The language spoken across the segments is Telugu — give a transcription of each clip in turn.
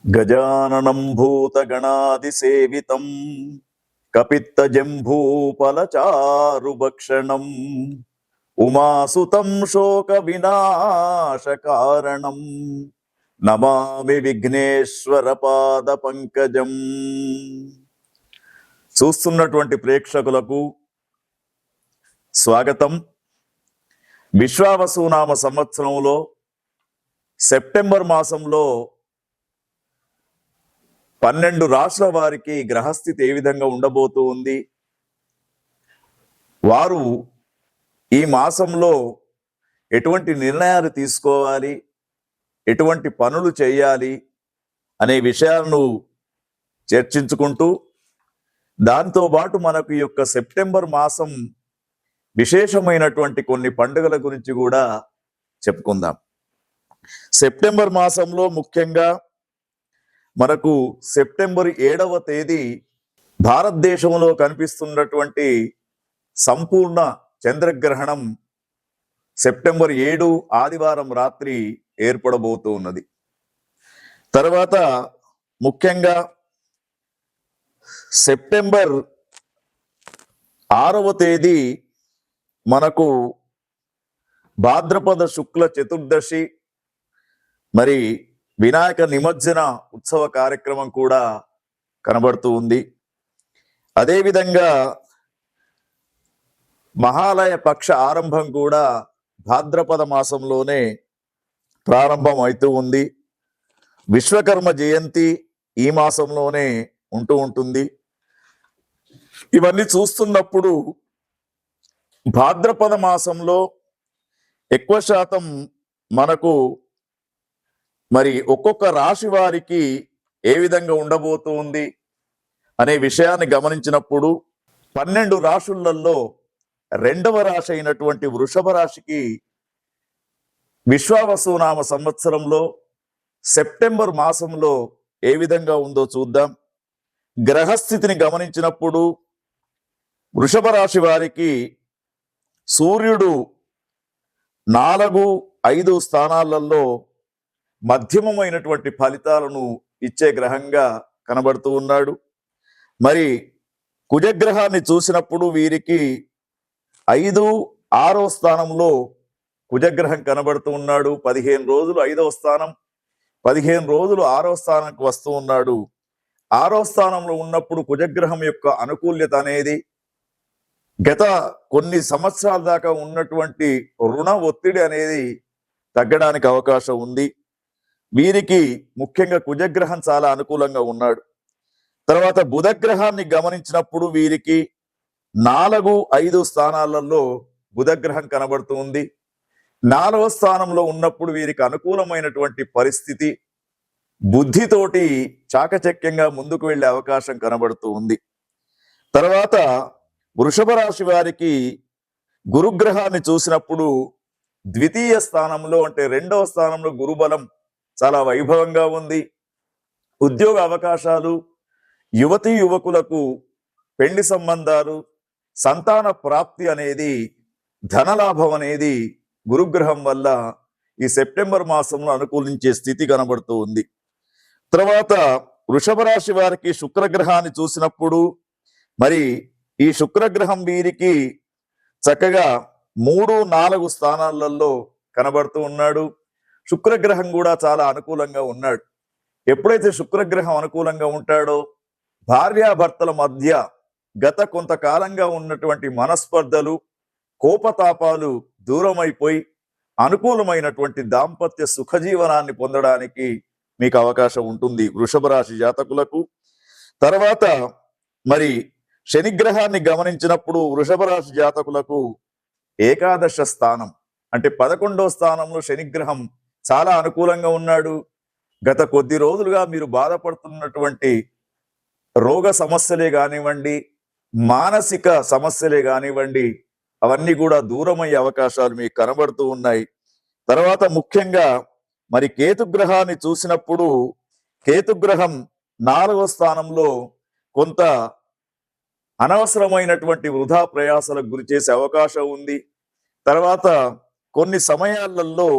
గజాననం భూతగణాదిసేవితం కపిత్తజంభూఫలచారుభక్షణం ఉమాసుతం శోక వినాశకారణం నమామి విఘ్నేశ్వర పాద పంకజం. చూస్తున్నటువంటి ప్రేక్షకులకు స్వాగతం. విశ్వావసునామ సంవత్సరంలో సెప్టెంబర్ మాసంలో 12 రాశుల వారికి గ్రహస్థితి ఏ విధంగా ఉండబోతూ ఉంది, వారు ఈ మాసంలో ఎటువంటి నిర్ణయాలు తీసుకోవాలి, ఎటువంటి పనులు చేయాలి అనే విషయాలను చర్చించుకుంటూ, దాంతోపాటు మనకు ఈ యొక్క సెప్టెంబర్ మాసం విశేషమైనటువంటి కొన్ని పండుగల గురించి కూడా చెప్పుకుందాం. సెప్టెంబర్ మాసంలో ముఖ్యంగా మనకు సెప్టెంబర్ 7వ తేదీ భారతదేశంలో కనిపిస్తున్నటువంటి సంపూర్ణ చంద్రగ్రహణం సెప్టెంబర్ 7 ఆదివారం రాత్రి ఏర్పడబోతూ ఉన్నది. తర్వాత ముఖ్యంగా సెప్టెంబర్ 6వ తేదీ మనకు భాద్రపద శుక్ల చతుర్దశి, మరి వినాయక నిమజ్జన ఉత్సవ కార్యక్రమం కూడా కనబడుతూ ఉంది. అదేవిధంగా మహాలయ పక్ష ఆరంభం కూడా భాద్రపద మాసంలోనే ప్రారంభం అవుతూ ఉంది. విశ్వకర్మ జయంతి ఈ మాసంలోనే ఉంటూ ఉంటుంది. ఇవన్నీ చూస్తున్నప్పుడు భాద్రపద మాసంలో ఎక్కువ శాతం మనకు మరి ఒక్కొక్క రాశి వారికి ఏ విధంగా ఉండబోతూ ఉంది అనే విషయాన్ని గమనించినప్పుడు 12 రాశులలో 2వ రాశి అయినటువంటి వృషభ రాశికి విశ్వావసునామ సంవత్సరంలో సెప్టెంబర్ మాసంలో ఏ విధంగా ఉందో చూద్దాం. గ్రహస్థితిని గమనించినప్పుడు వృషభ రాశి వారికి సూర్యుడు 4, 5 స్థానాలలో మధ్యమమైనటువంటి ఫలితాలను ఇచ్చే గ్రహంగా కనబడుతూ ఉన్నాడు. మరి కుజగ్రహాన్ని చూసినప్పుడు వీరికి 5, 6వ స్థానంలో కుజగ్రహం కనబడుతూ ఉన్నాడు. 15 రోజులు 5వ స్థానం, 15 రోజులు 6వ స్థానానికి వస్తూ ఉన్నాడు. 6వ స్థానంలో ఉన్నప్పుడు కుజగ్రహం యొక్క అనుకూల్యత అనేది గత కొన్ని సంవత్సరాల దాకా ఉన్నటువంటి రుణ ఒత్తిడి అనేది తగ్గడానికి అవకాశం ఉంది. వీరికి ముఖ్యంగా కుజగ్రహం చాలా అనుకూలంగా ఉన్నాడు. తర్వాత బుధగ్రహాన్ని గమనించినప్పుడు వీరికి 4, 5 స్థానాలలో బుధగ్రహం కనబడుతూ ఉంది. 4వ స్థానంలో ఉన్నప్పుడు వీరికి అనుకూలమైనటువంటి పరిస్థితి, బుద్ధితోటి చాకచక్యంగా ముందుకు వెళ్ళే అవకాశం కనబడుతూ ఉంది. తర్వాత వృషభ రాశి వారికి గురుగ్రహాన్ని చూసినప్పుడు ద్వితీయ స్థానంలో అంటే 2వ స్థానంలో గురుబలం చాలా వైభవంగా ఉంది. ఉద్యోగ అవకాశాలు, యువతీ యువకులకు పెళ్లి సంబంధాలు, సంతాన ప్రాప్తి అనేది, ధనలాభం అనేది గురుగ్రహం వల్ల ఈ సెప్టెంబర్ మాసంలో అనుకూలించే స్థితి కనబడుతూ ఉంది. తర్వాత వృషభ రాశి వారికి శుక్రగ్రహాన్ని చూసినప్పుడు మరి ఈ శుక్రగ్రహం వీరికి చక్కగా 3, 4 స్థానాలలో కనబడుతూ ఉన్నాడు. శుక్రగ్రహం కూడా చాలా అనుకూలంగా ఉన్నాడు. ఎప్పుడైతే శుక్రగ్రహం అనుకూలంగా ఉంటాడో భార్యాభర్తల మధ్య గత కొంతకాలంగా ఉన్నటువంటి మనస్పర్ధలు, కోపతాపాలు దూరమైపోయి అనుకూలమైనటువంటి దాంపత్య సుఖజీవనాన్ని పొందడానికి మీకు అవకాశం ఉంటుంది వృషభ రాశి జాతకులకు. తర్వాత మరి శనిగ్రహాన్ని గమనించినప్పుడు వృషభ రాశి జాతకులకు ఏకాదశ స్థానం అంటే 11వ స్థానంలో శనిగ్రహం చాలా అనుకూలంగా ఉన్నాడు. గత కొద్ది రోజులుగా మీరు బాధపడుతున్నటువంటి రోగ సమస్యలే కానివ్వండి, మానసిక సమస్యలే కానివ్వండి, అవన్నీ కూడా దూరమయ్యే అవకాశాలు మీకు కనబడుతూ ఉన్నాయి. తర్వాత ముఖ్యంగా మరి కేతుగ్రహాన్ని చూసినప్పుడు కేతుగ్రహం 4వ స్థానంలో కొంత అనవసరమైనటువంటి వృధా ప్రయాసాలకు గురి చేసే అవకాశం ఉంది. తర్వాత కొన్ని సమయాలలో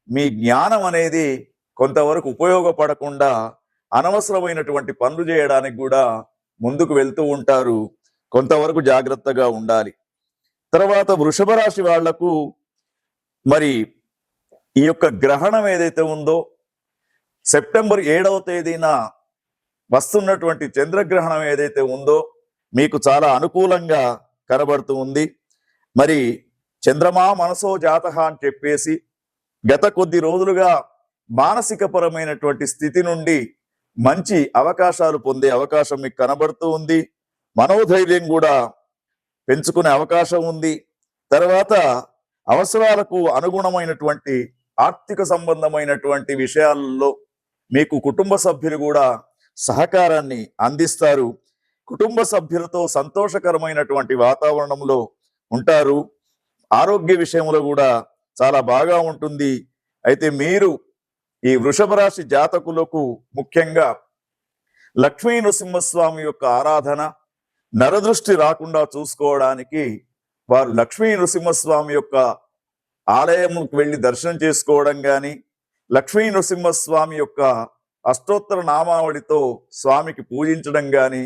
మీ జ్ఞానం అనేది కొంతవరకు ఉపయోగపడకుండా అనవసరమైనటువంటి పనులు చేయడానికి కూడా ముందుకు వెళ్తూ ఉంటారు. కొంతవరకు జాగ్రత్తగా ఉండాలి. తర్వాత వృషభ రాశి వాళ్లకు మరి ఈ యొక్క గ్రహణం ఏదైతే ఉందో సెప్టెంబర్ 7వ తేదీన వస్తున్నటువంటి చంద్రగ్రహణం ఏదైతే ఉందో మీకు చాలా అనుకూలంగా కనబడుతూ ఉంది. మరి చంద్రమా మనసో జాతః అని చెప్పేసి గత కొద్ది రోజులుగా మానసిక పరమైనటువంటి స్థితి నుండి మంచి అవకాశాలు పొందే అవకాశం మీకు కనబడుతూ ఉంది. మనోధైర్యం కూడా పెంచుకునే అవకాశం ఉంది. తర్వాత అవసరాలకు అనుగుణమైనటువంటి ఆర్థిక సంబంధమైనటువంటి విషయాల్లో మీకు కుటుంబ సభ్యులు కూడా సహకారాన్ని అందిస్తారు. కుటుంబ సభ్యులతో సంతోషకరమైనటువంటి వాతావరణంలో ఉంటారు. ఆరోగ్య విషయంలో కూడా చాలా బాగా ఉంటుంది. అయితే మీరు ఈ వృషభ రాశి జాతకులకు ముఖ్యంగా లక్ష్మీ నృసింహస్వామి యొక్క ఆరాధన, నరదృష్టి రాకుండా చూసుకోవడానికి వారు లక్ష్మీ నృసింహస్వామి యొక్క ఆలయంకు వెళ్ళి దర్శనం చేసుకోవడం కానీ, లక్ష్మీ నృసింహస్వామి యొక్క అష్టోత్తర నామావళితో స్వామికి పూజించడం కానీ,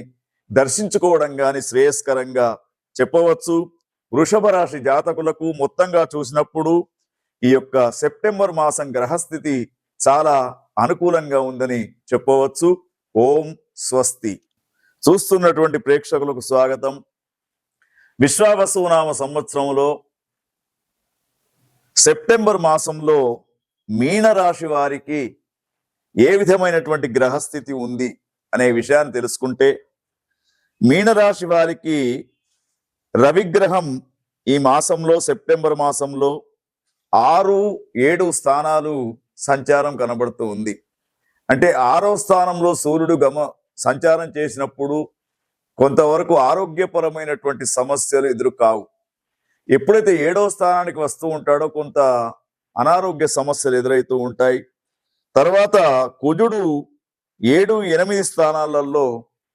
దర్శించుకోవడం కానీ శ్రేయస్కరంగా చెప్పవచ్చు. వృషభ రాశి జాతకులకు మొత్తంగా చూసినప్పుడు ఈ యొక్క సెప్టెంబర్ మాసం గ్రహస్థితి చాలా అనుకూలంగా ఉందని చెప్పవచ్చు. ఓం స్వస్తి. చూస్తున్నటువంటి ప్రేక్షకులకు స్వాగతం. విశ్వావసునామ సంవత్సరంలో సెప్టెంబర్ మాసంలో మీనరాశి వారికి ఏ విధమైనటువంటి గ్రహస్థితి ఉంది అనే విషయాన్ని తెలుసుకుంటే, మీనరాశి వారికి రవిగ్రహం ఈ మాసంలో సెప్టెంబర్ మాసంలో 6, 7 స్థానాలు సంచారం కనబడుతూ ఉంది. అంటే 6వ స్థానంలో సూర్యుడు సంచారం చేసినప్పుడు కొంతవరకు ఆరోగ్యపరమైనటువంటి సమస్యలు ఎదురు కావు. ఎప్పుడైతే 7వ స్థానానికి వస్తూ ఉంటాడో కొంత అనారోగ్య సమస్యలు ఎదురవుతూ ఉంటాయి. తర్వాత కుజుడు 7, 8 స్థానాలలో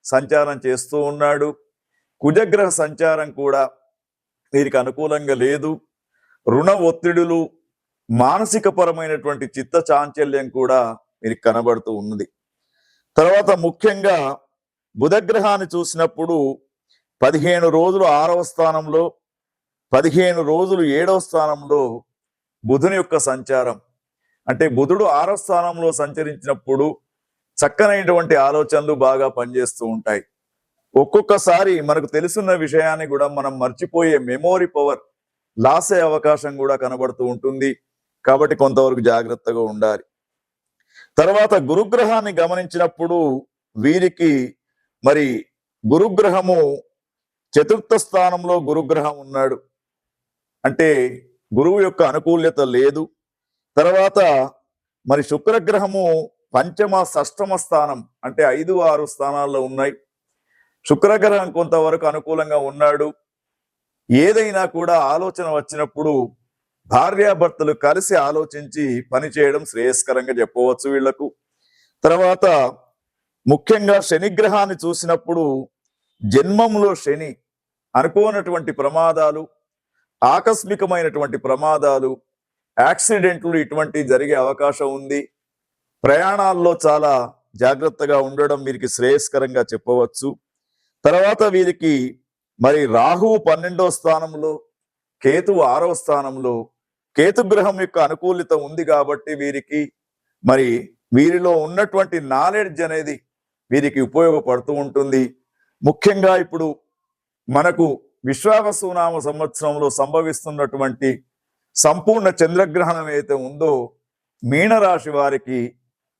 సంచారం చేస్తూ ఉన్నాడు. కుజగ్రహ సంచారం కూడా వీరికి అనుకూలంగా లేదు. రుణ ఒత్తిడులు, మానసిక పరమైనటువంటి చిత్త చాంచల్యం కూడా వీరికి కనబడుతూ ఉన్నది. తర్వాత ముఖ్యంగా బుధగ్రహాన్ని చూసినప్పుడు 15 రోజులు 6వ స్థానంలో, 15 రోజులు 7వ స్థానంలో బుధుని యొక్క సంచారం. అంటే బుధుడు 6వ స్థానంలో సంచరించినప్పుడు చక్కనైనటువంటి ఆలోచనలు బాగా పనిచేస్తూ ఉంటాయి. ఒక్కొక్కసారి మనకు తెలుసున్న విషయాన్ని కూడా మనం మర్చిపోయే మెమోరీ పవర్ లాస్ అయ్యే అవకాశం కూడా కనబడుతూ ఉంటుంది. కాబట్టి కొంతవరకు జాగ్రత్తగా ఉండాలి. తర్వాత గురుగ్రహాన్ని గమనించినప్పుడు వీరికి మరి గురుగ్రహము 4వ స్థానంలో గురుగ్రహం ఉన్నాడు. అంటే గురువు యొక్క అనుకూల్యత లేదు. తర్వాత మరి శుక్రగ్రహము 5వ, 6వ స్థానం అంటే 5, 6 స్థానాల్లో ఉన్నాయి. శుక్రగ్రహం కొంతవరకు అనుకూలంగా ఉన్నాడు. ఏదైనా కూడా ఆలోచన వచ్చినప్పుడు భార్యాభర్తలు కలిసి ఆలోచించి పనిచేయడం శ్రేయస్కరంగా చెప్పవచ్చు వీళ్లకు. తర్వాత ముఖ్యంగా శనిగ్రహాన్ని చూసినప్పుడు జన్మంలో శని అనుకోనటువంటి ప్రమాదాలు, ఆకస్మికమైనటువంటి ప్రమాదాలు, యాక్సిడెంట్లు ఇటువంటి జరిగే అవకాశం ఉంది. ప్రయాణాల్లో చాలా జాగ్రత్తగా ఉండడం వీరికి శ్రేయస్కరంగా చెప్పవచ్చు. తర్వాత వీరికి మరి రాహువు 12వ స్థానంలో, కేతువు 6వ స్థానంలో, కేతుగ్రహం యొక్క అనుకూలిత ఉంది కాబట్టి వీరికి మరి వీరిలో ఉన్నటువంటి నాలెడ్జ్ అనేది వీరికి ఉపయోగపడుతూ ఉంటుంది. ముఖ్యంగా ఇప్పుడు మనకు విశ్వావసునామ సంవత్సరంలో సంభవిస్తున్నటువంటి సంపూర్ణ చంద్రగ్రహణం ఏదైతే ఉందో మీనరాశి వారికి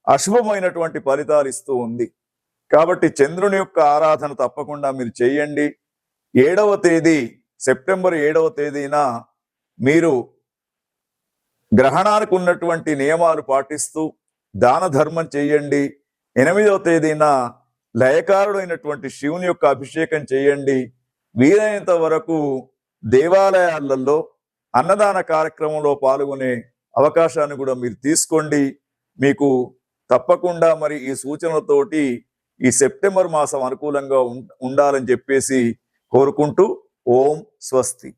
అశుభమైనటువంటి ఫలితాలు ఇస్తూ ఉంది. కాబట్టి చంద్రుని యొక్క ఆరాధన తప్పకుండా మీరు చేయండి. 7వ తేదీ సెప్టెంబర్ 7వ తేదీన మీరు గ్రహణానికి ఉన్నటువంటి నియమాలు పాటిస్తూ దాన ధర్మం చేయండి. 8వ తేదీన లయకారుడైనటువంటి శివుని యొక్క అభిషేకం చేయండి. వీలైనంత వరకు దేవాలయాలలో అన్నదాన కార్యక్రమంలో పాల్గొనే అవకాశాన్ని కూడా మీరు తీసుకోండి. మీకు తప్పకుండా మరి ఈ సూచనలతోటి ఈ సెప్టెంబర్ మాసం అనుకూలంగా ఉండాలని చెప్పేసి కోరుకుంటూ ఓం స్వస్తి.